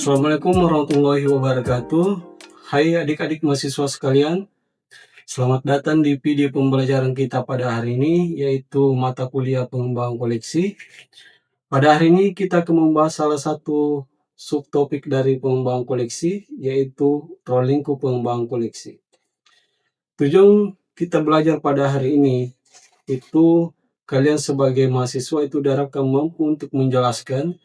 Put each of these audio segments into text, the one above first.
Assalamualaikum warahmatullahi wabarakatuh. Hai adik-adik mahasiswa sekalian, selamat datang di video pembelajaran kita pada hari ini, yaitu mata kuliah pengembangan koleksi. Pada hari ini kita akan membahas salah satu subtopik dari pengembangan koleksi, yaitu ruang lingkup pengembangan koleksi. Tujuan kita belajar pada hari ini itu kalian sebagai mahasiswa itu diharapkan mampu untuk menjelaskan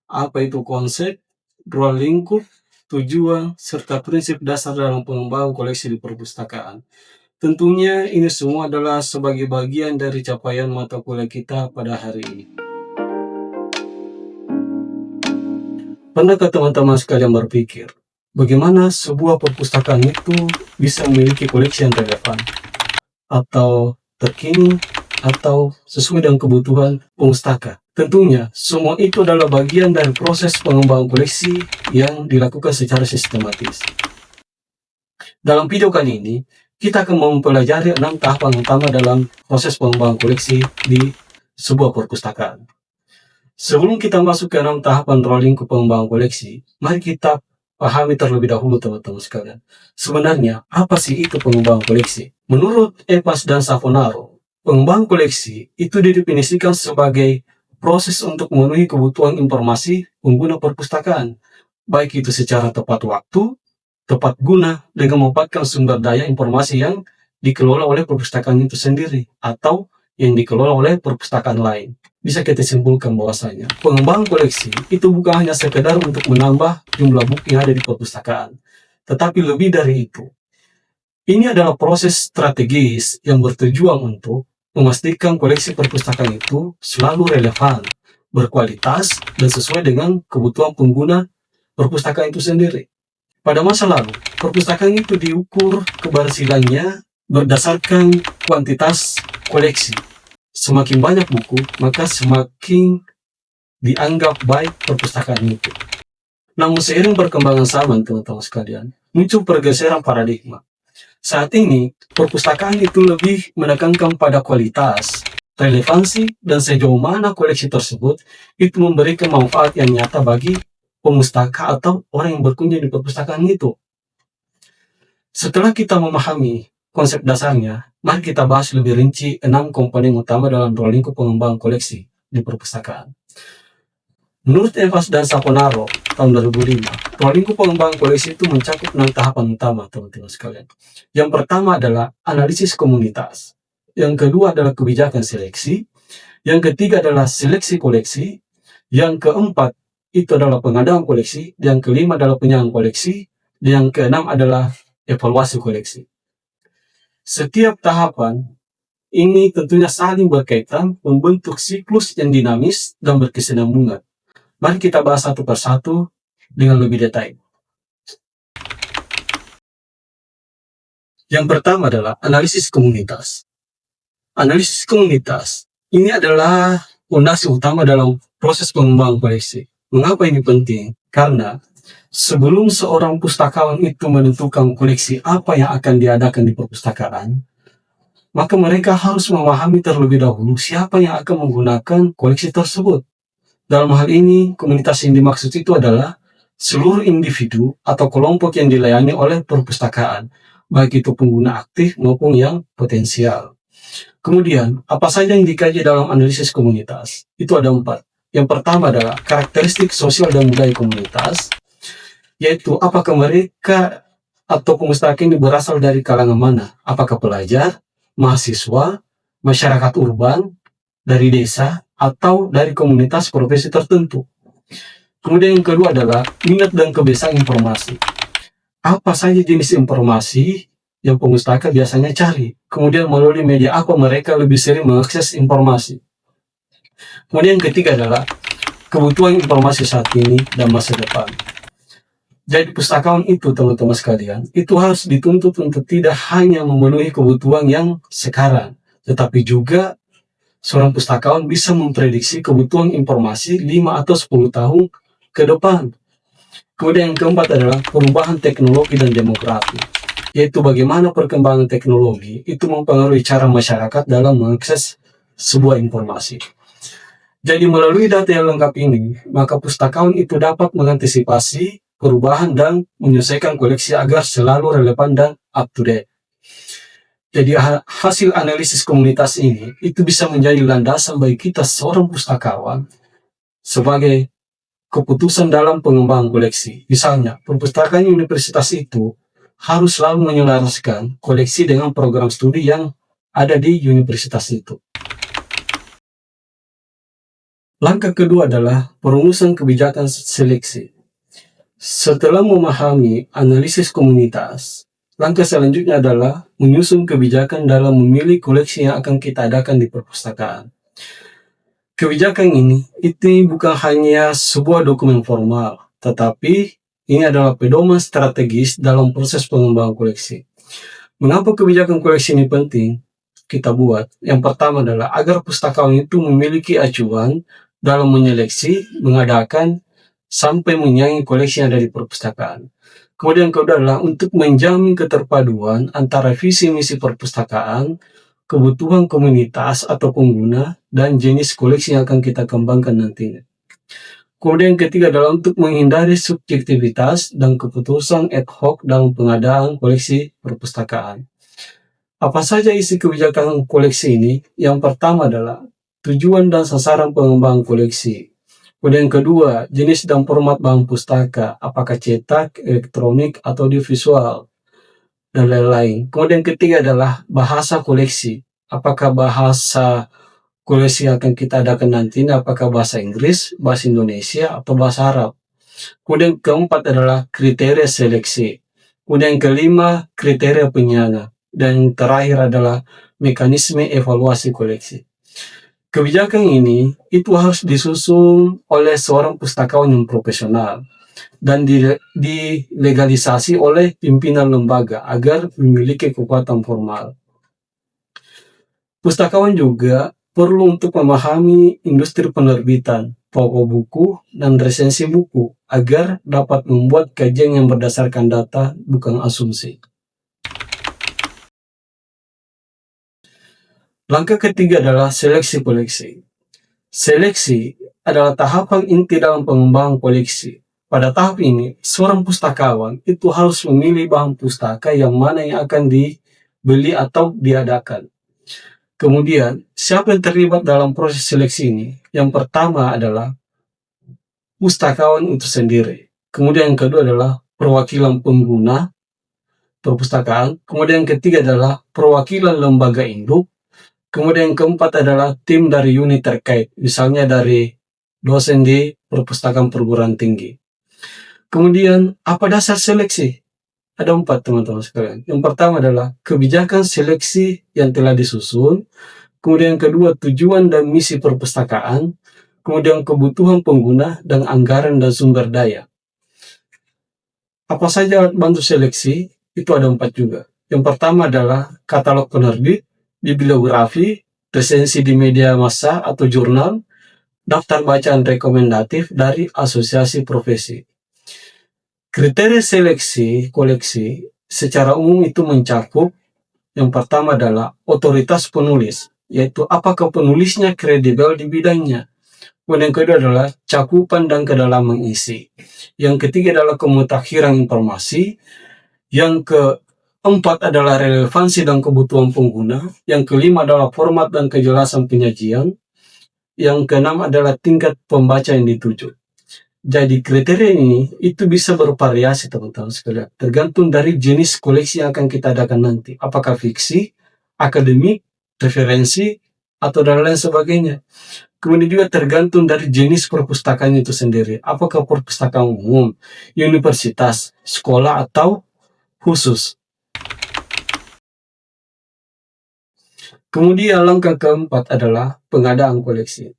apa itu konsep, ruang lingkup, tujuan, serta prinsip dasar dalam pengembangan koleksi di perpustakaan. Tentunya ini semua adalah sebagai bagian dari capaian mata kuliah kita pada hari ini. Pernahkah teman-teman sekalian berpikir, bagaimana sebuah perpustakaan itu bisa memiliki koleksi yang relevan, atau terkini, atau sesuai dengan kebutuhan pemustaka? Tentunya, semua itu adalah bagian dari proses pengembangan koleksi yang dilakukan secara sistematis. Dalam video kali ini, kita akan mempelajari 6 tahapan utama dalam proses pengembangan koleksi di sebuah perpustakaan. Sebelum kita masuk ke 6 tahapan ruang lingkup pengembangan koleksi, mari kita pahami terlebih dahulu teman-teman sekalian. Sebenarnya, apa sih itu pengembangan koleksi? Menurut Evans dan Savonaro, pengembangan koleksi itu didefinisikan sebagai proses untuk memenuhi kebutuhan informasi pengguna perpustakaan, baik itu secara tepat waktu, tepat guna, dengan memanfaatkan sumber daya informasi yang dikelola oleh perpustakaan itu sendiri, atau yang dikelola oleh perpustakaan lain. Bisa kita simpulkan bahwasanya, pengembangan koleksi itu bukan hanya sekedar untuk menambah jumlah buku yang ada di perpustakaan, tetapi lebih dari itu. Ini adalah proses strategis yang bertujuan untuk memastikan koleksi perpustakaan itu selalu relevan, berkualitas, dan sesuai dengan kebutuhan pengguna perpustakaan itu sendiri. Pada masa lalu, perpustakaan itu diukur keberhasilannya berdasarkan kuantitas koleksi. Semakin banyak buku, maka semakin dianggap baik perpustakaan itu. Namun seiring perkembangan zaman, teman-teman sekalian, muncul pergeseran paradigma. Saat ini, perpustakaan itu lebih menekankan pada kualitas, relevansi, dan sejauh mana koleksi tersebut itu memberikan manfaat yang nyata bagi pemustaka atau orang yang berkunjung di perpustakaan itu. Setelah kita memahami konsep dasarnya, mari kita bahas lebih rinci 6 komponen utama dalam ruang lingkup pengembangan koleksi di perpustakaan. Menurut Evans dan Savonaro tahun 2005, ruang lingkup pengembangan koleksi itu mencakup 6 tahapan utama, teman-teman sekalian. Yang pertama adalah analisis komunitas. Yang kedua adalah kebijakan seleksi. Yang ketiga adalah seleksi koleksi. Yang keempat itu adalah pengadaan koleksi. Yang kelima adalah penyelenggaraan koleksi. Yang keenam adalah evaluasi koleksi. Setiap tahapan ini tentunya saling berkaitan, membentuk siklus yang dinamis dan berkesinambungan. Mari kita bahas satu persatu dengan lebih detail. Yang pertama adalah analisis komunitas. Analisis komunitas ini adalah fondasi utama dalam proses pengembangan koleksi. Mengapa ini penting? Karena sebelum seorang pustakawan itu menentukan koleksi apa yang akan diadakan di perpustakaan, maka mereka harus memahami terlebih dahulu siapa yang akan menggunakan koleksi tersebut. Dalam hal ini, komunitas yang dimaksud itu adalah seluruh individu atau kelompok yang dilayani oleh perpustakaan, baik itu pengguna aktif maupun yang potensial. Kemudian, apa saja yang dikaji dalam analisis komunitas? Itu ada 4. Yang pertama adalah karakteristik sosial dan budaya komunitas, yaitu apakah mereka atau pemustaka ini berasal dari kalangan mana? Apakah pelajar, mahasiswa, masyarakat urban, dari desa, atau dari komunitas profesi tertentu. Kemudian yang kedua adalah minat dan kebiasaan informasi. Apa saja jenis informasi yang pemustaka biasanya cari? Kemudian melalui media apa mereka lebih sering mengakses informasi? Kemudian yang ketiga adalah kebutuhan informasi saat ini dan masa depan. Jadi pustakawan itu, teman-teman sekalian, itu harus dituntut untuk tidak hanya memenuhi kebutuhan yang sekarang, tetapi juga seorang pustakawan bisa memprediksi kebutuhan informasi 5 atau 10 tahun ke depan. Kemudian yang keempat adalah perubahan teknologi dan demografi, yaitu bagaimana perkembangan teknologi itu mempengaruhi cara masyarakat dalam mengakses sebuah informasi. Jadi melalui data yang lengkap ini, maka pustakawan itu dapat mengantisipasi perubahan dan menyesuaikan koleksi agar selalu relevan dan up to date. Jadi hasil analisis komunitas ini itu bisa menjadi landasan bagi kita seorang pustakawan sebagai keputusan dalam pengembangan koleksi. Misalnya, perpustakaan universitas itu harus selalu menyelaraskan koleksi dengan program studi yang ada di universitas itu. Langkah kedua adalah perumusan kebijakan seleksi. Setelah memahami analisis komunitas, langkah selanjutnya adalah menyusun kebijakan dalam memilih koleksi yang akan kita adakan di perpustakaan. Kebijakan ini itu bukan hanya sebuah dokumen formal, tetapi ini adalah pedoman strategis dalam proses pengembangan koleksi. Mengapa kebijakan koleksi ini penting kita buat? Yang pertama adalah agar pustakawan itu memiliki acuan dalam menyeleksi, mengadakan, sampai menyayangi koleksi yang ada di perpustakaan. Kemudian kedua adalah untuk menjamin keterpaduan antara visi misi perpustakaan, kebutuhan komunitas atau pengguna, dan jenis koleksi yang akan kita kembangkan nantinya. Kemudian ketiga adalah untuk menghindari subjektivitas dan keputusan ad hoc dalam pengadaan koleksi perpustakaan. Apa saja isi kebijakan koleksi ini? Yang pertama adalah tujuan dan sasaran pengembangan koleksi. Kemudian yang kedua, jenis dan format bahan pustaka, apakah cetak, elektronik, atau audiovisual, dan lain-lain. Kemudian ketiga adalah bahasa koleksi, apakah bahasa koleksi yang akan kita adakan nanti, apakah bahasa Inggris, bahasa Indonesia, atau bahasa Arab. Kemudian keempat adalah kriteria seleksi. Kemudian yang kelima, kriteria penyangga. Dan yang terakhir adalah mekanisme evaluasi koleksi. Kebijakan ini itu harus disusun oleh seorang pustakawan yang profesional dan dilegalisasi oleh pimpinan lembaga agar memiliki kekuatan formal. Pustakawan juga perlu untuk memahami industri penerbitan, pokok buku, dan resensi buku agar dapat membuat kajian yang berdasarkan data, bukan asumsi. Langkah ketiga adalah seleksi koleksi. Seleksi adalah tahapan inti dalam pengembangan koleksi. Pada tahap ini, seorang pustakawan itu harus memilih bahan pustaka yang mana yang akan dibeli atau diadakan. Kemudian, siapa yang terlibat dalam proses seleksi ini? Yang pertama adalah pustakawan itu sendiri. Kemudian yang kedua adalah perwakilan pengguna perpustakaan. Kemudian yang ketiga adalah perwakilan lembaga induk. Kemudian yang keempat adalah tim dari unit terkait, misalnya dari dosen di perpustakaan perguruan tinggi. Kemudian, apa dasar seleksi? Ada 4 teman-teman sekalian. Yang pertama adalah kebijakan seleksi yang telah disusun. Kemudian yang kedua, tujuan dan misi perpustakaan. Kemudian kebutuhan pengguna dan anggaran dan sumber daya. Apa saja bantu seleksi? Itu ada 4 juga. Yang pertama adalah katalog penerbit, bibliografi, resensi di media massa atau jurnal, daftar bacaan rekomendatif dari asosiasi profesi. Kriteria seleksi koleksi secara umum itu mencakup yang pertama adalah otoritas penulis, yaitu apakah penulisnya kredibel di bidangnya. Kemudian yang kedua adalah cakupan dan kedalaman isi. Yang ketiga adalah kemutakhiran informasi. Yang keempat adalah relevansi dan kebutuhan pengguna. Yang kelima adalah format dan kejelasan penyajian. Yang keenam adalah tingkat pembaca yang dituju. Jadi kriteria ini itu bisa bervariasi teman-teman sekalian. Tergantung dari jenis koleksi yang akan kita adakan nanti. Apakah fiksi, akademik, referensi, atau dan lain sebagainya. Kemudian juga tergantung dari jenis perpustakaan itu sendiri. Apakah perpustakaan umum, universitas, sekolah, atau khusus. Kemudian langkah keempat adalah pengadaan koleksi.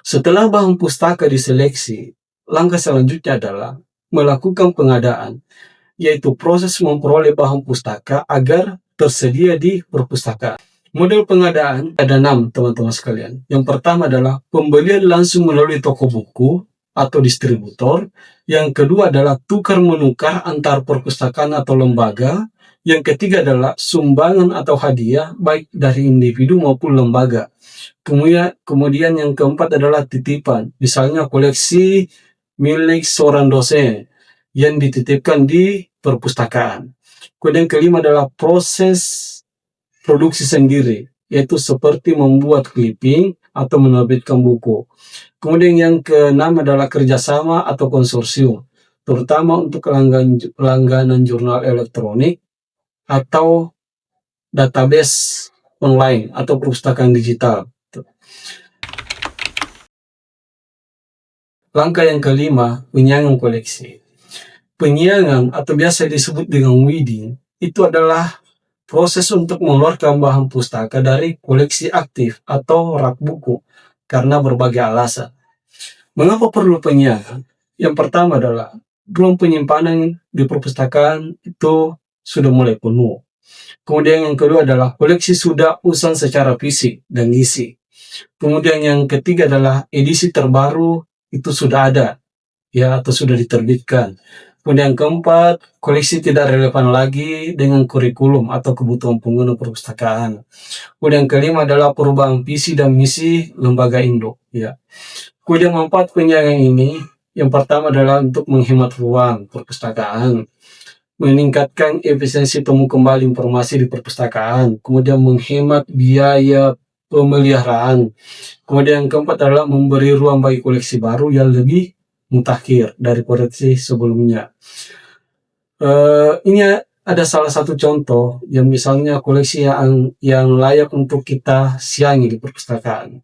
Setelah bahan pustaka diseleksi, langkah selanjutnya adalah melakukan pengadaan, yaitu proses memperoleh bahan pustaka agar tersedia di perpustakaan. Model pengadaan ada 6 teman-teman sekalian. Yang pertama adalah pembelian langsung melalui toko buku. atau distributor. Yang kedua adalah tukar-menukar antar perpustakaan atau lembaga. Yang ketiga adalah sumbangan atau hadiah, baik dari individu maupun lembaga. Kemudian yang keempat adalah titipan, misalnya koleksi milik seorang dosen yang dititipkan di perpustakaan. Kemudian kelima adalah proses produksi sendiri, yaitu seperti membuat clipping atau menerbitkan buku. Kemudian yang keenam adalah kerjasama atau konsorsium, terutama untuk langganan jurnal elektronik atau database online atau perpustakaan digital. Langkah yang kelima, penyiangan koleksi. Penyiangan atau biasa disebut dengan weeding, itu adalah proses untuk mengeluarkan bahan pustaka dari koleksi aktif atau rak buku karena berbagai alasan. Mengapa perlu penyiangan? Yang pertama adalah ruang penyimpanan di perpustakaan itu sudah mulai penuh. Kemudian yang kedua adalah koleksi sudah usang secara fisik dan isi. Kemudian yang ketiga adalah edisi terbaru itu sudah ada, ya, atau sudah diterbitkan. Kemudian yang keempat, koleksi tidak relevan lagi dengan kurikulum atau kebutuhan pengguna perpustakaan. Kemudian yang kelima adalah perubahan visi dan misi lembaga induk, ya. Kemudian manfaat penyiangan ini, yang pertama adalah untuk menghemat ruang perpustakaan, meningkatkan efisiensi temu kembali informasi di perpustakaan, kemudian menghemat biaya pemeliharaan. Kemudian yang keempat adalah memberi ruang bagi koleksi baru yang lebih mutakhir dari koleksi sebelumnya. Ini ada salah satu contoh yang misalnya koleksi yang layak untuk kita siangi di perpustakaan.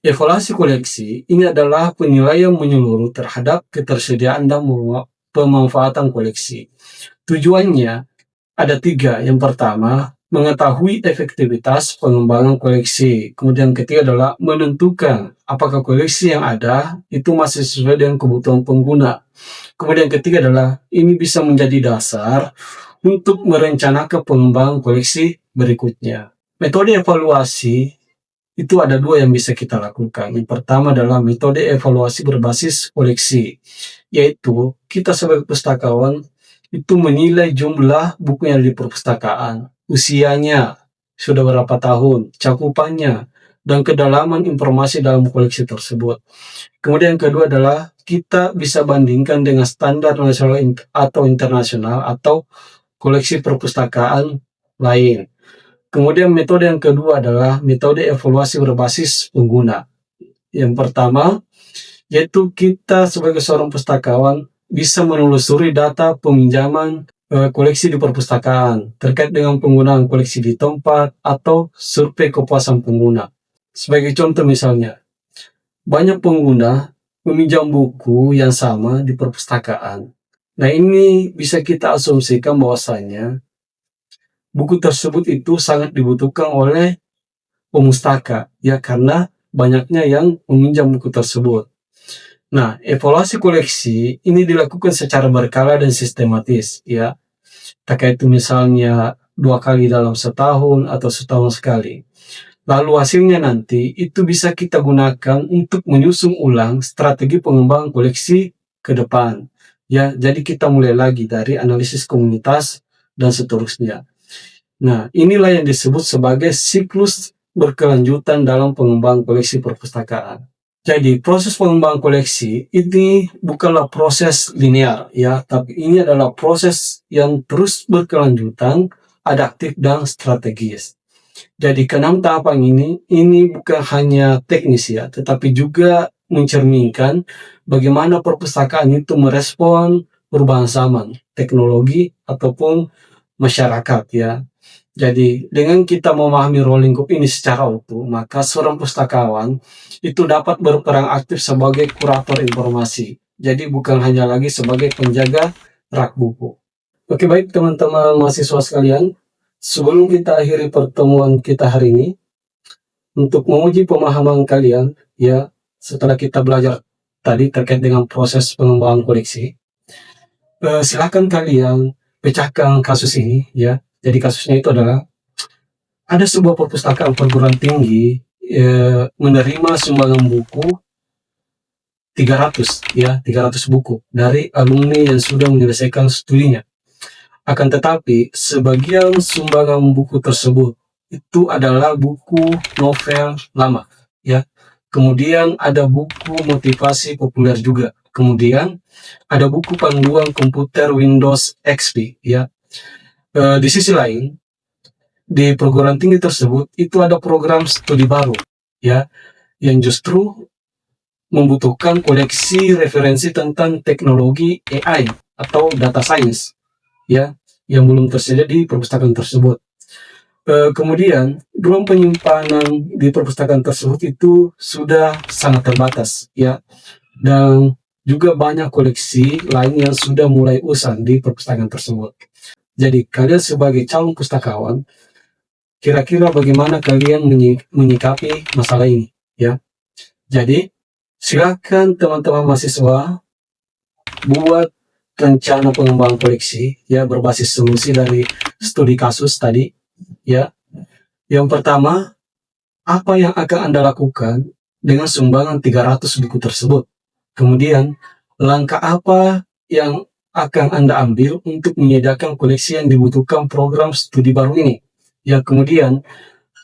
Evaluasi koleksi ini adalah penilaian menyeluruh terhadap ketersediaan dan pemanfaatan koleksi. Tujuannya ada 3. Yang pertama, mengetahui efektivitas pengembangan koleksi. Kemudian ketiga adalah menentukan apakah koleksi yang ada itu masih sesuai dengan kebutuhan pengguna. Kemudian ketiga adalah ini bisa menjadi dasar untuk merencanakan pengembangan koleksi berikutnya. Metode evaluasi itu ada 2 yang bisa kita lakukan. Yang pertama adalah metode evaluasi berbasis koleksi, yaitu kita sebagai pustakawan itu menilai jumlah buku yang ada di perpustakaan, usianya sudah berapa tahun, cakupannya, dan kedalaman informasi dalam koleksi tersebut. Kemudian yang kedua adalah kita bisa bandingkan dengan standar nasional atau internasional atau koleksi perpustakaan lain. Kemudian metode yang kedua adalah metode evaluasi berbasis pengguna. Yang pertama, yaitu kita sebagai seorang pustakawan bisa menelusuri data peminjaman koleksi di perpustakaan terkait dengan penggunaan koleksi di tempat atau survei kepuasan pengguna. Sebagai contoh misalnya, banyak pengguna meminjam buku yang sama di perpustakaan. Nah, ini bisa kita asumsikan bahwasanya buku tersebut itu sangat dibutuhkan oleh pemustaka, ya, karena banyaknya yang meminjam buku tersebut. Nah, evaluasi koleksi ini dilakukan secara berkala dan sistematis, ya. Terkait itu misalnya 2 kali dalam setahun atau setahun sekali. Lalu hasilnya nanti itu bisa kita gunakan untuk menyusun ulang strategi pengembangan koleksi ke depan. Ya, jadi kita mulai lagi dari analisis komunitas dan seterusnya. Nah, inilah yang disebut sebagai siklus berkelanjutan dalam pengembangan koleksi perpustakaan. Jadi, proses pengembangan koleksi ini bukanlah proses linear, ya, tapi ini adalah proses yang terus berkelanjutan, adaptif, dan strategis. Jadi, ke-6 tahapan ini bukan hanya teknis, ya, tetapi juga mencerminkan bagaimana perpustakaan itu merespon perubahan zaman, teknologi, ataupun masyarakat, ya. Jadi, dengan kita memahami role lingkup ini secara utuh, maka seorang pustakawan itu dapat berperan aktif sebagai kurator informasi. Jadi, bukan hanya lagi sebagai penjaga rak buku. Oke, baik teman-teman mahasiswa sekalian, sebelum kita akhiri pertemuan kita hari ini, untuk menguji pemahaman kalian, ya, setelah kita belajar tadi terkait dengan proses pengembangan koleksi, silakan kalian pecahkan kasus ini, ya. Jadi kasusnya itu adalah ada sebuah perpustakaan perguruan tinggi menerima sumbangan buku 300 buku dari alumni yang sudah menyelesaikan studinya. Akan tetapi sebagian sumbangan buku tersebut itu adalah buku novel lama, ya. Kemudian ada buku motivasi populer juga. Kemudian ada buku panduan komputer Windows XP, ya. Di sisi lain, di perguruan tinggi tersebut itu ada program studi baru, ya, yang justru membutuhkan koleksi referensi tentang teknologi AI atau data science, ya, yang belum tersedia di perpustakaan tersebut. Kemudian ruang penyimpanan di perpustakaan tersebut itu sudah sangat terbatas, ya, dan juga banyak koleksi lain yang sudah mulai usang di perpustakaan tersebut. Jadi kalian sebagai calon pustakawan, kira-kira bagaimana kalian menyikapi masalah ini, ya? Jadi silakan teman-teman mahasiswa buat rencana pengembangan koleksi, ya, berbasis solusi dari studi kasus tadi, ya. Yang pertama, apa yang akan Anda lakukan dengan sumbangan 300 buku tersebut? Kemudian, langkah apa yang akan Anda ambil untuk menyediakan koleksi yang dibutuhkan program studi baru ini? Ya, kemudian,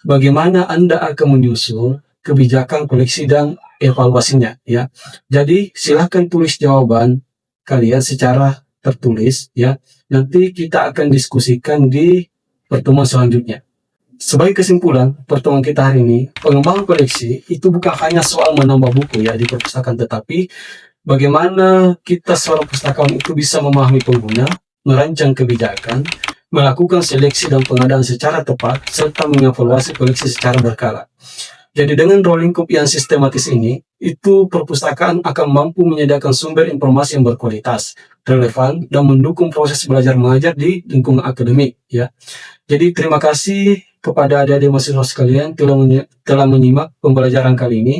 bagaimana Anda akan menyusun kebijakan koleksi dan evaluasinya, ya. Jadi, silahkan tulis jawaban kalian secara tertulis, ya. Nanti kita akan diskusikan di pertemuan selanjutnya. Sebagai kesimpulan pertemuan kita hari ini, pengembangan koleksi itu bukan hanya soal menambah buku, ya, di perpustakaan, tetapi bagaimana kita seorang pustakawan itu bisa memahami pengguna, merancang kebijakan, melakukan seleksi dan pengadaan secara tepat, serta mengevaluasi koleksi secara berkala. Jadi dengan role lingkup yang sistematis ini, itu perpustakaan akan mampu menyediakan sumber informasi yang berkualitas, relevan, dan mendukung proses belajar mengajar di lingkungan akademik, ya. Jadi terima kasih kepada adik-adik mahasiswa sekalian telah menyimak pembelajaran kali ini.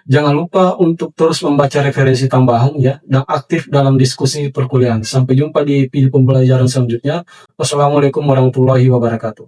Jangan lupa untuk terus membaca referensi tambahan, ya, dan aktif dalam diskusi perkuliahan. Sampai jumpa di video pembelajaran selanjutnya. Wassalamualaikum warahmatullahi wabarakatuh.